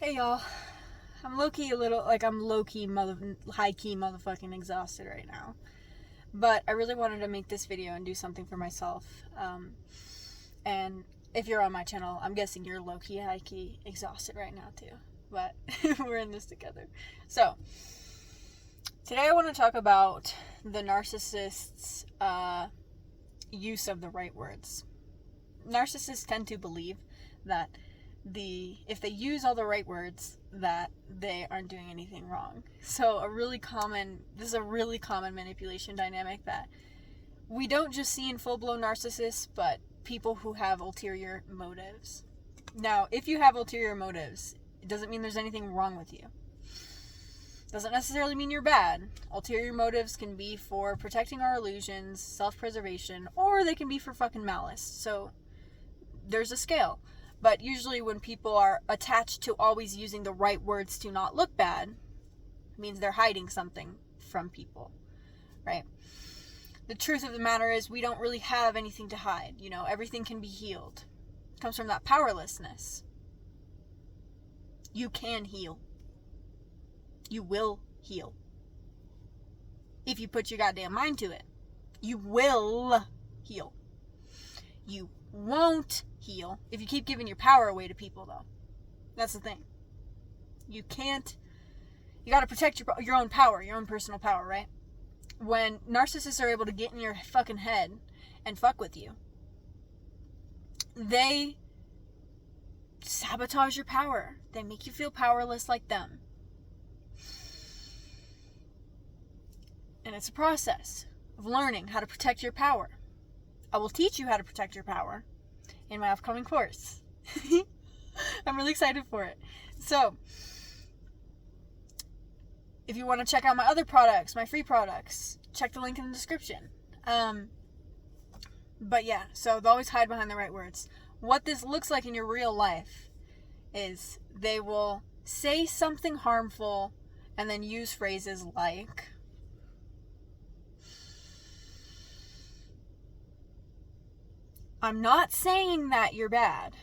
Hey y'all, I'm low-key high-key motherfucking exhausted right now. But I really wanted to make this video and do something for myself. And if you're on my channel, I'm guessing you're low-key, high-key exhausted right now too. But we're in this together. So, today I want to talk about the narcissist's use of the right words. Narcissists tend to believe that if they use all the right words, that they aren't doing anything wrong. So this is a really common manipulation dynamic that we don't just see in full-blown narcissists, but people who have ulterior motives. Now, if you have ulterior motives, it doesn't mean there's anything wrong with you. Doesn't necessarily mean you're bad. Ulterior motives can be for protecting our illusions, self-preservation, or they can be for fucking malice. So there's a scale. But usually when people are attached to always using the right words to not look bad, it means they're hiding something from people, right? The truth of the matter is we don't really have anything to hide. Everything can be healed. It comes from that powerlessness. You can heal. You will heal. If you put your goddamn mind to it, you will heal. You won't heal if you keep giving your power away to people, though. That's the thing. You gotta protect your own power, your own personal power, right? When narcissists are able to get in your fucking head and fuck with you, they sabotage your power. They make you feel powerless like them. And it's a process of learning how to protect your power. I will teach you how to protect your power in my upcoming course. I'm really excited for it. So, if you want to check out my other products, my free products, check the link in the description. But yeah, so they always hide behind the right words. What this looks like in your real life is they will say something harmful and then use phrases like, I'm not saying that you're bad.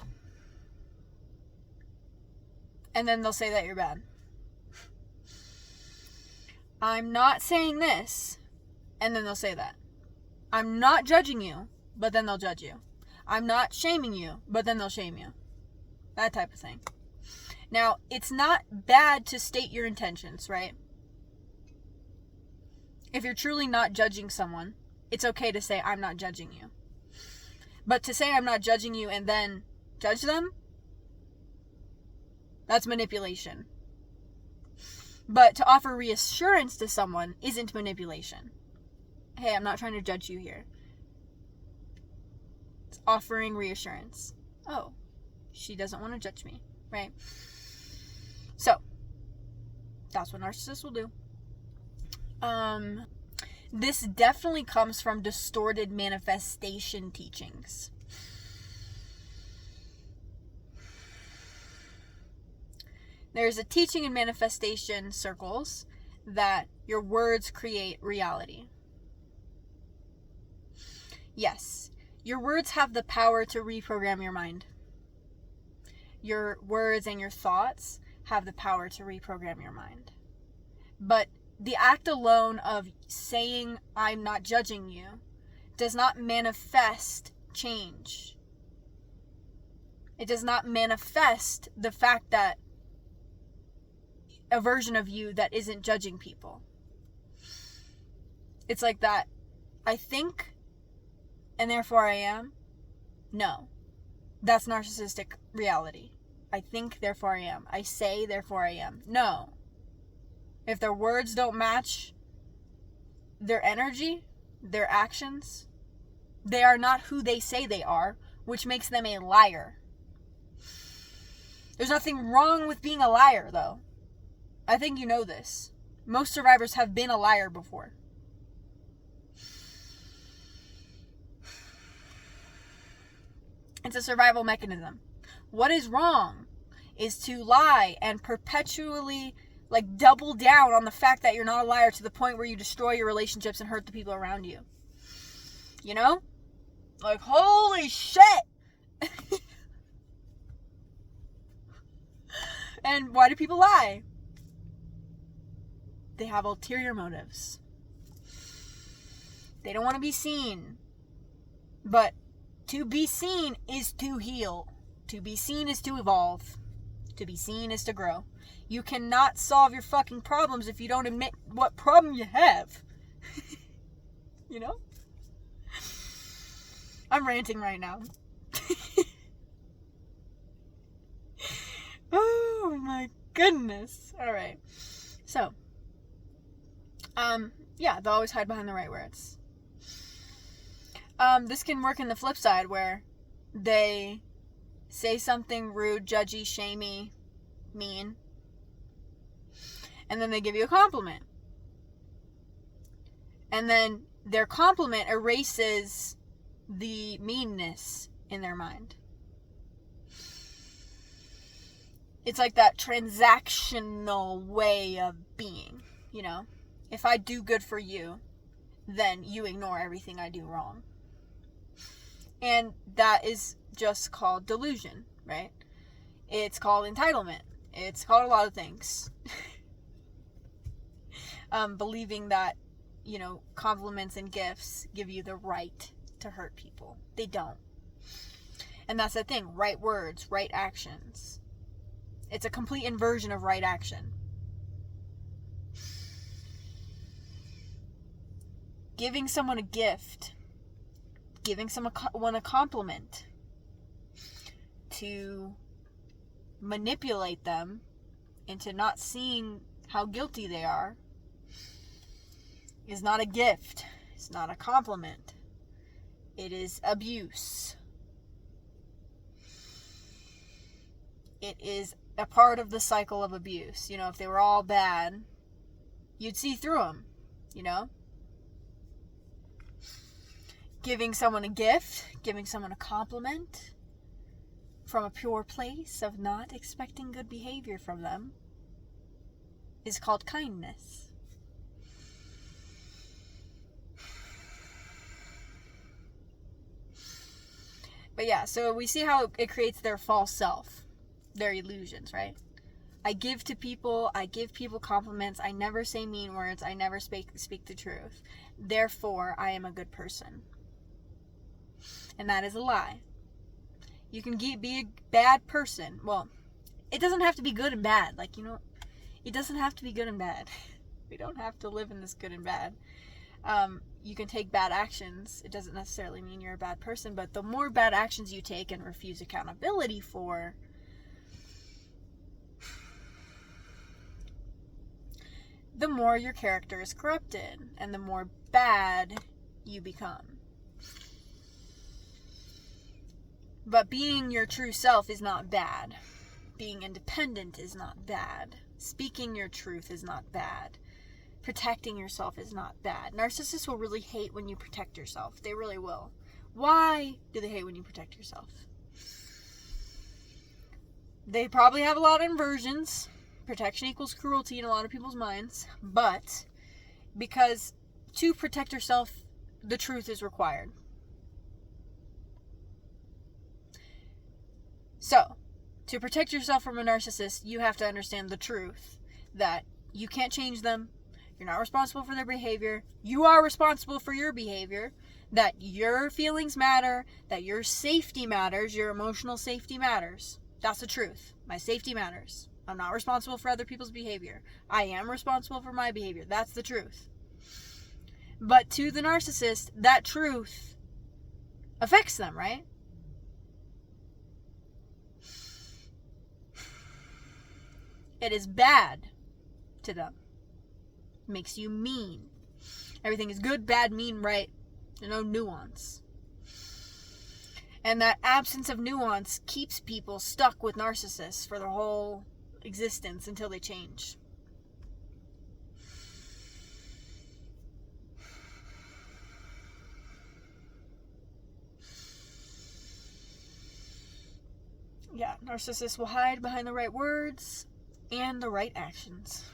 And then they'll say that you're bad. I'm not saying this. And then they'll say that. I'm not judging you, but then they'll judge you. I'm not shaming you, but then they'll shame you. That type of thing. Now, it's not bad to state your intentions, right? If you're truly not judging someone, it's okay to say, I'm not judging you. But to say I'm not judging you and then judge them, that's manipulation. But to offer reassurance to someone isn't manipulation. Hey, I'm not trying to judge you here. It's offering reassurance. Oh, she doesn't want to judge me, right? So, that's what narcissists will do. This definitely comes from distorted manifestation teachings. There's a teaching in manifestation circles that your words create reality. Yes, your words have the power to reprogram your mind. Your words and your thoughts have the power to reprogram your mind. But the act alone of saying, I'm not judging you, does not manifest change. It does not manifest the fact that a version of you that isn't judging people. It's like that, I think, and therefore I am. No. That's narcissistic reality. I think, therefore I am. I say, therefore I am. No. If their words don't match their energy, their actions, they are not who they say they are, which makes them a liar. There's nothing wrong with being a liar, though. I think you know this. Most survivors have been a liar before. It's a survival mechanism. What is wrong is to lie and perpetually double down on the fact that you're not a liar to the point where you destroy your relationships and hurt the people around you. Holy shit! And why do people lie? They have ulterior motives. They don't want to be seen. But to be seen is to heal. To be seen is to evolve. To be seen is to grow. You cannot solve your fucking problems if you don't admit what problem you have. You know? I'm ranting right now. Oh my goodness. Alright. So, yeah, they'll always hide behind the right words. This can work in the flip side where they say something rude, judgy, shamey, mean, and then they give you a compliment. And then their compliment erases the meanness in their mind. It's like that transactional way of being, you know? If I do good for you, then you ignore everything I do wrong. And that is just called delusion, right? It's called entitlement. It's called a lot of things. Believing that, you know, compliments and gifts give you the right to hurt people. They don't. And that's the thing. Right words, right actions. It's a complete inversion of right action. Giving someone a gift, giving someone a compliment to manipulate them into not seeing how guilty they are is not a gift. It's not a compliment. It is abuse. It is a part of the cycle of abuse. You know, if they were all bad, you'd see through them, you know? Giving someone a gift, giving someone a compliment from a pure place of not expecting good behavior from them is called kindness. But yeah, so we see how it creates their false self, their illusions, right? I give to people, I give people compliments, I never say mean words, I never speak the truth. Therefore, I am a good person. And that is a lie. You can be a bad person. Well, it doesn't have to be good and bad. Like, you know, it doesn't have to be good and bad. We don't have to live in this good and bad. You can take bad actions. It doesn't necessarily mean you're a bad person, but the more bad actions you take and refuse accountability for, the more your character is corrupted and the more bad you become. But being your true self is not bad. Being independent is not bad. Speaking your truth is not bad. Protecting yourself is not bad. Narcissists will really hate when you protect yourself. They really will. Why do they hate when you protect yourself? They probably have a lot of inversions. Protection equals cruelty in a lot of people's minds. But because to protect yourself, the truth is required. So, to protect yourself from a narcissist, you have to understand the truth that you can't change them. You're not responsible for their behavior. You are responsible for your behavior. That your feelings matter. That your safety matters. Your emotional safety matters. That's the truth. My safety matters. I'm not responsible for other people's behavior. I am responsible for my behavior. That's the truth. But to the narcissist, that truth affects them, right? It is bad to them. It makes you mean. Everything is good, bad, mean, right. There's no nuance. And that absence of nuance keeps people stuck with narcissists for their whole existence until they change. Yeah, narcissists will hide behind the right words and the right actions.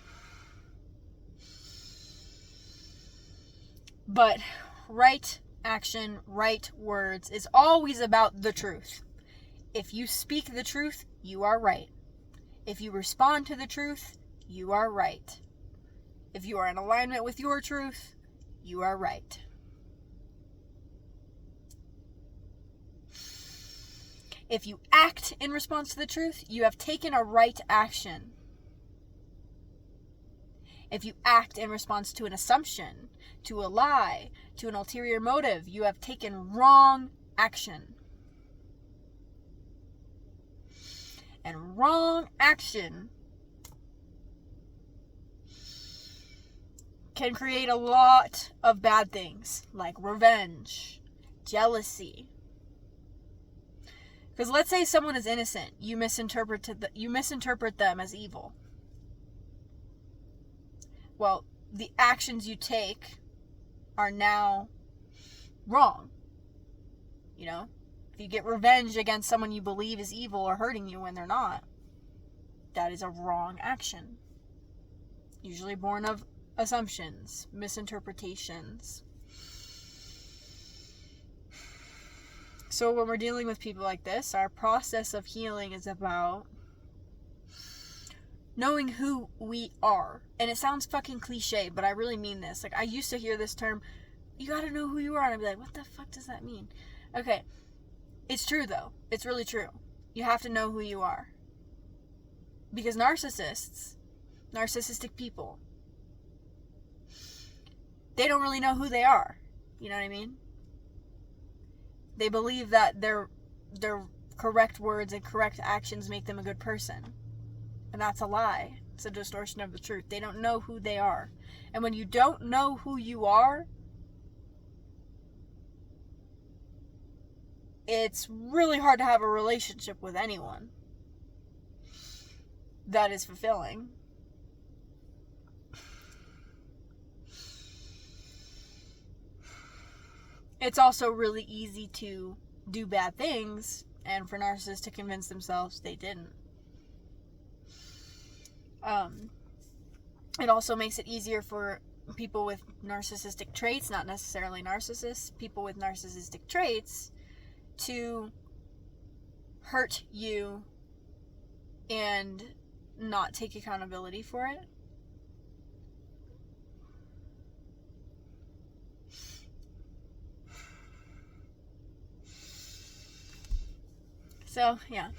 But right action, right words is always about the truth. If you speak the truth, you are right. If you respond to the truth, you are right. If you are in alignment with your truth, you are right. If you act in response to the truth, you have taken a right action. If you act in response to an assumption, to a lie, to an ulterior motive, you have taken wrong action. And wrong action can create a lot of bad things, like revenge, jealousy. Because let's say someone is innocent, you misinterpret them as evil. Well, the actions you take are now wrong. You know? If you get revenge against someone you believe is evil or hurting you when they're not, that is a wrong action. Usually born of assumptions, misinterpretations. So when we're dealing with people like this, our process of healing is about knowing who we are. And it sounds fucking cliche, but I really mean this. Like, I used to hear this term, you gotta know who you are, and I'd be like, what the fuck does that mean? Okay. It's true, though. It's really true. You have to know who you are. Because narcissistic people, they don't really know who they are. You know what I mean? They believe that their correct words and correct actions make them a good person. And that's a lie. It's a distortion of the truth. They don't know who they are. And when you don't know who you are, it's really hard to have a relationship with anyone that is fulfilling. It's also really easy to do bad things and for narcissists to convince themselves they didn't. It also makes it easier for people with narcissistic traits, not necessarily narcissists, people with narcissistic traits, to hurt you and not take accountability for it. So, yeah.